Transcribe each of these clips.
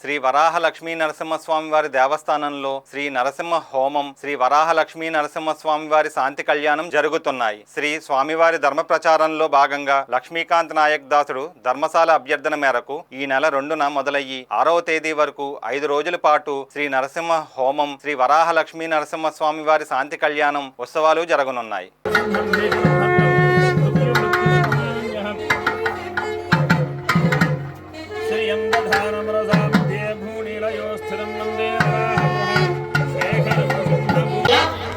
శ్రీ వరాహ లక్ష్మీ నరసింహస్వామి వారి దేవస్థానంలో శ్రీ నరసింహ హోమం, శ్రీ వరాహ లక్ష్మీ నరసింహస్వామి వారి శాంతి కళ్యాణం జరుగుతున్నాయి. శ్రీ స్వామివారి ధర్మ ప్రచారంలో భాగంగా లక్ష్మీకాంత్ నాయక్ దాసుడు ధర్మశాల అభ్యర్థన మేరకు ఈ నెల 2న మొదలయ్యి 6వ తేదీ వరకు 5 రోజుల పాటు శ్రీ నరసింహ హోమం, శ్రీ వరాహ లక్ష్మీ నరసింహస్వామి వారి శాంతి కళ్యాణం ఉత్సవాలు జరగనున్నాయి.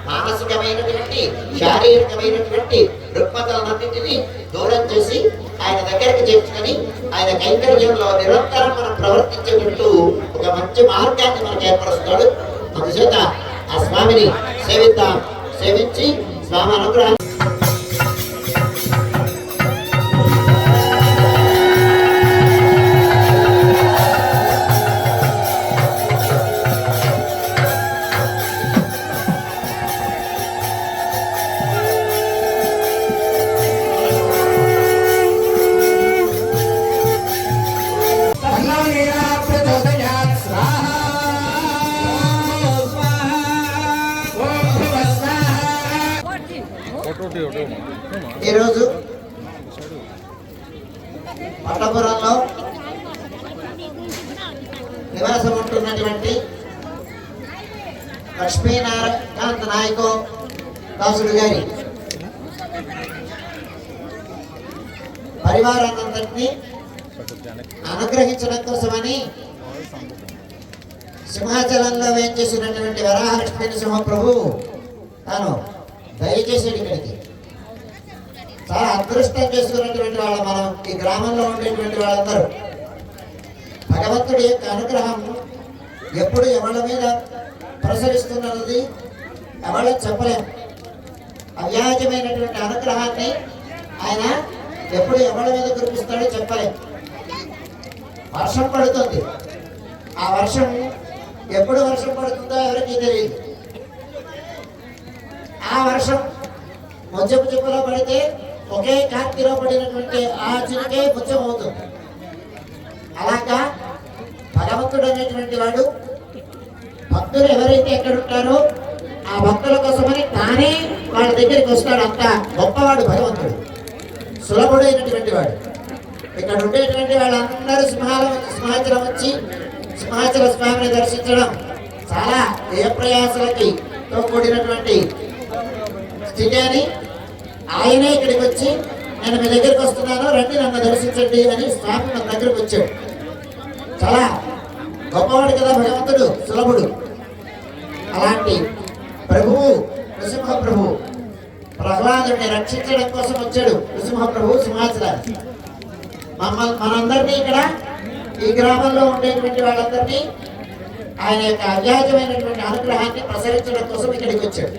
మానసికమైనటువంటి శారీరకమైనటువంటి రుగ్మతలన్నింటినీ దూరం చేసి ఆయన దగ్గరికి చేర్చుకొని ఆయన కైంకర్యంలో నిరంతరం మనం ప్రవర్తించేటట్టు ఒక మంచి మార్గాన్ని మనకు ఏర్పరుస్తాడు. అందుచేత ఆ స్వామిని సేవిద్దాం. సేవించి స్వామి అనుగ్రహం ఈరోజు పట్టపురంలో నివాసం ఉంటున్నటువంటి లక్ష్మీకాంత్ నాయక్ దాసుడు గారి పరివారాన్నందరినీ అనుగ్రహించడం కోసమని సింహాచలంలో వేయించేసినటువంటి వరాహ లక్ష్మీ నరసింహ ప్రభు తాను దయచేసాడు. ఇక్కడికి చాలా అదృష్టం చేసుకున్నటువంటి వాళ్ళ మనం ఈ గ్రామంలో ఉండేటువంటి వాళ్ళందరూ భగవంతుడి యొక్క అనుగ్రహం ఎప్పుడు ఎవరి మీద ప్రసరిస్తున్నది ఎవరో చెప్పలేము. అవ్యాజమైనటువంటి అనుగ్రహాన్ని ఆయన ఎప్పుడు ఎవరి మీద కురిపిస్తాడో చెప్పలేము. వర్షం పడుతుంది. ఆ వర్షం ఎప్పుడు వర్షం పడుతుందో ఎవరికి తెలియదు. ఆ వర్షం ముచ్చపు చెప్పులో పడితే ఒకే కాంతిలో పడినటువంటి ఆ చిన్నకే ముచ్చం అవుతుంది. అలాగా భగవంతుడు అనేటువంటి వాడు భక్తులు ఎవరైతే ఎక్కడ ఉంటారో ఆ భక్తుల కోసమని తానే వాళ్ళ దగ్గరికి వస్తాడు. అంత గొప్పవాడు భగవంతుడు, సులభుడైనటువంటి వాడు. ఇక్కడ ఉండేటువంటి వాళ్ళందరూ సింహాచలం వచ్చి సింహాచల స్వామిని దర్శించడం చాలా వ్యయప్రయాసాలకి తో కూడినటువంటి స్థితి అని ఆయనే ఇక్కడికి వచ్చి నేను మీ దగ్గరికి వస్తున్నాను, రండి నన్ను దర్శించండి అని స్వామి మన దగ్గరకు వచ్చాడు. చాలా గొప్పవాడు కదా భగవంతుడు, సులభుడు. అలాంటి ప్రభువు నృసింహ ప్రభువు ప్రహ్లాదుడిని రక్షించడం కోసం వచ్చాడు. నృసింహ ప్రభువు సింహాచలానికి మనందరినీ ఇక్కడ ఈ గ్రామంలో ఉండేటువంటి వాళ్ళందరినీ ఆయన యొక్క అవ్యాజమైనటువంటి అనుగ్రహాన్ని ప్రసరించడం కోసం ఇక్కడికి వచ్చాడు.